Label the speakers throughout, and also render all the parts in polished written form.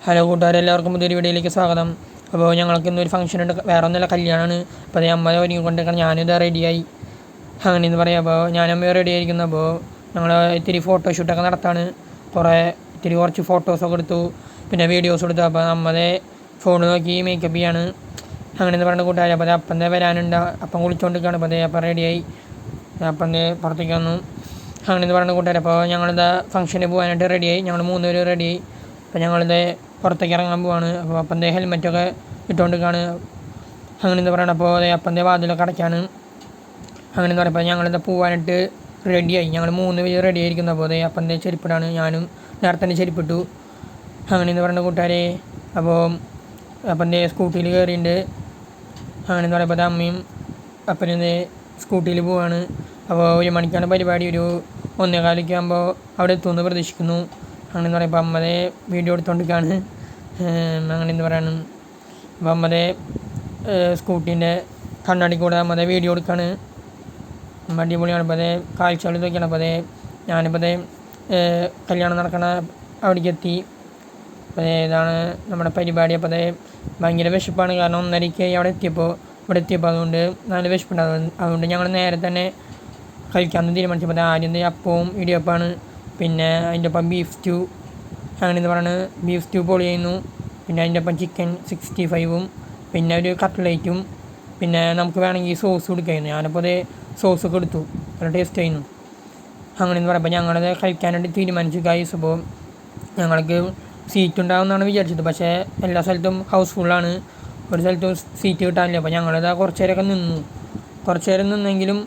Speaker 1: Hello കൂട്ടുകാരെ, എല്ലാവർക്കും പുതിയൊരു വീഡിയോയിലേക്ക് സ്വാഗതം. അപ്പോൾ ഞങ്ങൾക്ക് ഇന്നൊരു ഫംഗ്ഷൻ ഉണ്ട്, വേറെ ഒന്നുമില്ല, കല്യാണമാണ്. അപ്പോൾ അതേ അമ്മ ഒരുങ്ങിക്കൊണ്ടിരിക്കണം, ഞാനിത് റെഡിയായി അങ്ങനെ എന്ന് പറയാം. അപ്പോൾ ഞാനമ്മ റെഡി ആയിരിക്കുന്നു. അപ്പോൾ ഞങ്ങൾ ഇത്തിരി ഫോട്ടോഷൂട്ടൊക്കെ നടത്താണ്, കുറച്ച് ഫോട്ടോസൊക്കെ എടുത്തു, പിന്നെ വീഡിയോസ് എടുത്തു. അപ്പോൾ നമ്മതേ ഫോൺ നോക്കി മേക്കപ്പ് ചെയ്യാണ് അങ്ങനെ എന്ന് പറയുന്ന കൂട്ടുകാരെ. അപ്പോൾ അപ്പൻ്റെ വരാനുണ്ട്, അപ്പം കുളിച്ചുകൊണ്ടിരിക്കുകയാണ്. അപ്പോൾ അതേ അപ്പം റെഡിയായി, അപ്പൻ്റെ പുറത്തേക്ക് വന്നു അങ്ങനെ എന്ന് പറയുന്ന കൂട്ടുകാരെ. അപ്പോൾ ഞങ്ങളിതാ ഫംഗ്ഷന് പോകാനായിട്ട് റെഡിയായി, ഞങ്ങൾ 3 പേര് റെഡിയായി. അപ്പോൾ ഞങ്ങളിത് പുറത്തേക്ക് ഇറങ്ങാൻ പോവാണ്. അപ്പോൾ അപ്പൻ്റെ ഹെൽമെറ്റൊക്കെ ഇട്ടുകൊണ്ടിരിക്കുകയാണ് അങ്ങനെ എന്ന് പറയണം. അപ്പോൾ അതേ അപ്പൻ്റെ വാതിലൊക്കെ അടയ്ക്കാണ് അങ്ങനെ എന്ന് പറയുമ്പോൾ ഞങ്ങളിത് പോകാനായിട്ട് റെഡിയായി, ഞങ്ങൾ 3 പേര് റെഡി ആയിരിക്കുന്നു. അപ്പോൾ അതേ അപ്പൻ്റെ ചെരുപ്പിടാണ്, ഞാനും നേരത്തെ തന്നെ ചെരുപ്പിട്ടു അങ്ങനെ എന്ന് പറയുന്ന കൂട്ടുകാരെ. അപ്പോൾ അപ്പൻ്റെ സ്കൂട്ടിയിൽ കയറിയിട്ടുണ്ട് അങ്ങനെ എന്ന് പറയുമ്പോൾ അമ്മയും അപ്പൻ്റെ സ്കൂട്ടിയിൽ പോവാണ്. അപ്പോൾ 1 മണിക്കാണ് പരിപാടി, ഒരു 1:15 ആകുമ്പോൾ അവിടെ എത്തുമെന്ന് പ്രതീക്ഷിക്കുന്നു അങ്ങനെ എന്ന് പറയുമ്പോൾ അമ്മതേ വീഡിയോ എടുത്തുകൊണ്ടിരിക്കുകയാണ് അങ്ങനെ എന്ന് പറയണം. അപ്പോൾ അമ്മതേ സ്കൂട്ടീൻ്റെ കണ്ണാടി കൂടെ അമ്മതേ വീഡിയോ എടുക്കുകയാണ്, അടിപൊളിയാണ്. അപ്പോൾ അതേ കാഴ്ചകൾ ഇതൊക്കെയാണ്. അപ്പോൾ അതേ ഞാനിപ്പോൾ അതേ കല്യാണം നടക്കണ അവിടേക്ക് എത്തി. അപ്പോൾ ഇതാണ് നമ്മുടെ പരിപാടി. അപ്പോൾ അതേ ഭയങ്കര വിശപ്പാണ്, കാരണം 1:30 ഇവിടെ എത്തിയപ്പോൾ അതുകൊണ്ട് നല്ല വിശപ്പുണ്ട്. അതുകൊണ്ട് ഞങ്ങൾ നേരെ തന്നെ കഴിക്കാമെന്ന് തീരുമാനിച്ചപ്പോൾ ആദ്യം അപ്പവും ഇടിയപ്പമാണ്, പിന്നെ അതിൻ്റെ ഒപ്പം ബീഫ് സ്റ്റൂ അങ്ങനെ എന്ന് പറയുന്നത്, ബീഫ് സ്റ്റൂ പൊളി ചെയ്യുന്നു, പിന്നെ അതിൻ്റെ ഒപ്പം ചിക്കൻ 65ഉം പിന്നെ ഒരു കട്ട്ലേറ്റും, പിന്നെ നമുക്ക് വേണമെങ്കിൽ സോസ് കൊടുക്കായിരുന്നു. ഞാനിപ്പോൾ അതേ സോസൊക്കെ എടുത്തു, നല്ല ടേസ്റ്റ് ആയിരുന്നു അങ്ങനെ എന്ന് പറയുമ്പോൾ ഞങ്ങളത് കഴിക്കാനായിട്ട് തീരുമാനിച്ചു ഗൈസ്. അപ്പോൾ ഞങ്ങൾക്ക് സീറ്റ് ഉണ്ടാകുമെന്നാണ് വിചാരിച്ചത്, പക്ഷേ എല്ലാ സ്ഥലത്തും ഹൗസ്ഫുള്ളാണ്, ഒരു സ്ഥലത്തും സീറ്റ് കിട്ടാനില്ല. അപ്പോൾ ഞങ്ങളത് കുറച്ച് നേരമൊക്കെ കുറച്ച് നേരം നിന്നെങ്കിലും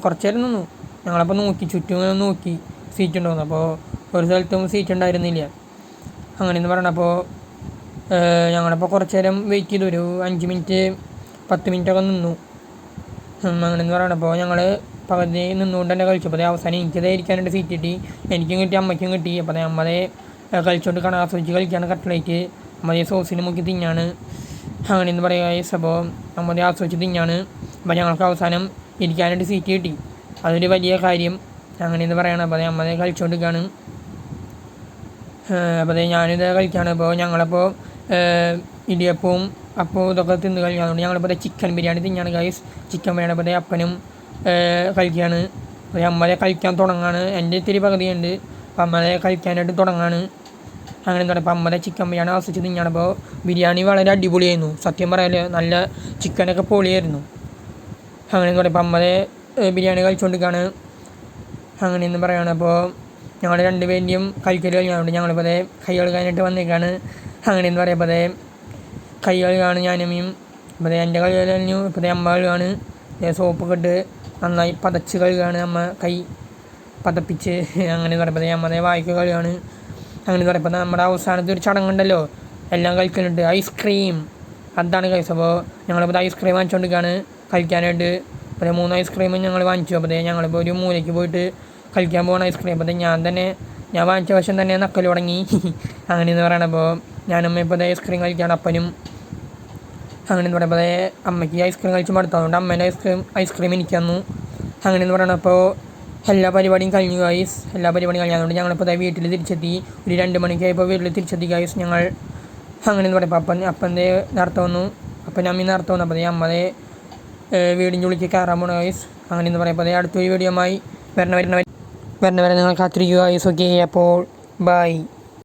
Speaker 1: കുറച്ച് നേരം നിന്നു. ഞങ്ങളപ്പോൾ ചുറ്റും നോക്കി സീറ്റ് ഉണ്ടാകുന്നു, അപ്പോൾ ഒരു സ്ഥലത്തും സീറ്റ് ഉണ്ടായിരുന്നില്ല അങ്ങനെ എന്ന് പറയണം. അപ്പോൾ ഞങ്ങളപ്പോൾ കുറച്ച് നേരം വെയിറ്റ് ചെയ്തു, ഒരു 5 മിനിറ്റ് 10 മിനിറ്റൊക്കെ നിന്നു അങ്ങനെ എന്ന് പറയണം. അപ്പോൾ ഞങ്ങൾ പകുതി നിന്നുകൊണ്ട് തന്നെ കഴിച്ചു. അപ്പോൾ അവസാനം എനിക്കതേ ഇരിക്കാനായിട്ട് സീറ്റ് കിട്ടി, എനിക്കും കിട്ടി അമ്മയ്ക്കും കിട്ടി. അപ്പോൾ അമ്മതേ കഴിച്ചുകൊണ്ട് ആസ്വദിച്ച് കഴിക്കുകയാണ് കട്ട്ലേറ്റ്, അമ്മതേ സോസിന് മുക്കി തിന്നാണ് അങ്ങനെ എന്ന് പറയുക. അപ്പോൾ അമ്മതേ ആസ്വദിച്ച് തിന്നാണ്. അപ്പോൾ ഞങ്ങൾക്ക് അവസാനം ഇരിക്കാനായിട്ട് സീറ്റ് കിട്ടി, അതൊരു വലിയ കാര്യം അങ്ങനെ എന്ന് പറയണം. അപ്പോൾ അമ്മതേ കഴിച്ചുകൊണ്ടിരിക്കുകയാണ്. അപ്പോൾ ഞാനിത് കഴിക്കുകയാണ്. അപ്പോൾ ഞങ്ങളപ്പോൾ ഇടിയപ്പവും അപ്പോൾ ഇതൊക്കെ തിന്ന് കഴിക്കാറുണ്ട്. ഞങ്ങളിപ്പോൾ ചിക്കൻ ബിരിയാണി തിന്നാണ് ഗൈസ്, ചിക്കൻ ബിരിയാണി. അപ്പോൾ അപ്പനും കഴിക്കുകയാണ്. അപ്പോൾ അമ്മതേ കഴിക്കാൻ തുടങ്ങാണ്, എൻ്റെ ഇത്തിരി പകുതിയുണ്ട്, അപ്പോൾ അമ്മതേ കഴിക്കാനായിട്ട് തുടങ്ങാണ് അങ്ങനെ എന്ന് പറയുമ്പോൾ അമ്മതേ ചിക്കൻ ബിരിയാണി ആസ്വദിച്ച് തിന്നാണ്. അപ്പോൾ ബിരിയാണി വളരെ അടിപൊളിയായിരുന്നു, സത്യം പറയാല് നല്ല ചിക്കനൊക്കെ പൊളിയായിരുന്നു അങ്ങനെ എന്ന് പറയുമ്പോൾ അമ്മതേ ബിരിയാണി കഴിച്ചുകൊണ്ടിരിക്കുകയാണ് അങ്ങനെ എന്ന് പറയുകയാണ്. അപ്പോൾ ഞങ്ങൾ 2 പേരുടെയും കഴിക്കൽ കഴിഞ്ഞുകൊണ്ട് ഞങ്ങളിപ്പോൾ അതേ കൈ കഴുകാനായിട്ട് വന്നേക്കാണ് അങ്ങനെ എന്ന് പറയുമ്പോൾ അതേ കൈ കഴുകാണ് ഞാനമ്മയും. അപ്പോൾ അതേ എൻ്റെ കൈ കഴിഞ്ഞു, ഇപ്പോൾ അതേ അമ്മ കഴുകാണ്, സോപ്പൊക്കെ ഇട്ട് നന്നായി പതച്ച് കഴുകാണ് അമ്മ, കൈ പതപ്പിച്ച് അങ്ങനെ എന്ന് പറയുമ്പോൾ അമ്മ അതേ വായിക്ക് കഴുകാണ് അങ്ങനെ എന്ന് പറയുമ്പോൾ നമ്മുടെ അവസാനത്തെ ഒരു ചടങ്ങുണ്ടല്ലോ, എല്ലാം കഴിക്കുന്നുണ്ട്, ഐസ്ക്രീം, അതാണ് കഴിച്ചത്. അപ്പോൾ ഞങ്ങളിപ്പോൾ ഐസ്ക്രീം വാങ്ങിച്ചുകൊണ്ടിരിക്കുകയാണ് കഴിക്കാനായിട്ട്. അപ്പോൾ 3 ഐസ്ക്രീമും ഞങ്ങൾ വാങ്ങിച്ചു. അപ്പോൾ ഞങ്ങളിപ്പോൾ ഒരു മൂലയ്ക്ക് പോയിട്ട് കഴിക്കാൻ പോകുന്ന ഐസ്ക്രീം. അപ്പോൾ ഞാൻ വാങ്ങിച്ച വശം തന്നെ നക്കൽ തുടങ്ങി അങ്ങനെ എന്ന് പറയണം. അപ്പോൾ ഞാനമ്മ ഇപ്പോൾ ഐസ്ക്രീം കഴിക്കുകയാണ്, അപ്പനും അങ്ങനെ എന്ന് പറയുമ്പോൾ അമ്മയ്ക്ക് ഐസ്ക്രീം കഴിച്ച് മടുത്തു, അതുകൊണ്ട് അമ്മേൻ്റെ ഐസ്ക്രീം എനിക്ക് തന്നു അങ്ങനെ എന്ന് പറയണം. അപ്പോൾ എല്ലാ പരിപാടിയും കഴിഞ്ഞു ഗൈസ്, എല്ലാ പരിപാടിയും കഴിഞ്ഞതുകൊണ്ട് ഞങ്ങളിപ്പോൾ വീട്ടിൽ തിരിച്ചെത്തി, ഒരു 2 മണിക്കായപ്പോൾ വീട്ടിൽ തിരിച്ചെത്തി ഗൈസ് ഞങ്ങൾ അങ്ങനെ എന്ന് പറയുമ്പോൾ അപ്പൻ്റെ നേരത്തെ വന്നു, അപ്പം അമ്മി നേരത്തെ വന്നു. അപ്പോൾ അമ്മതേ വീടിൻ്റെ ഉള്ളിലേക്ക് കയറാൻ പോകണം ഗൈസ് അങ്ങനെ എന്ന് പറയുമ്പോൾ അടുത്തൊരു വീഡിയോയുമായി വരണവരെ നിങ്ങൾ കാത്തിരിക്കുക ഗൈസ്. ഓക്കെ, അപ്പോൾ ബൈ.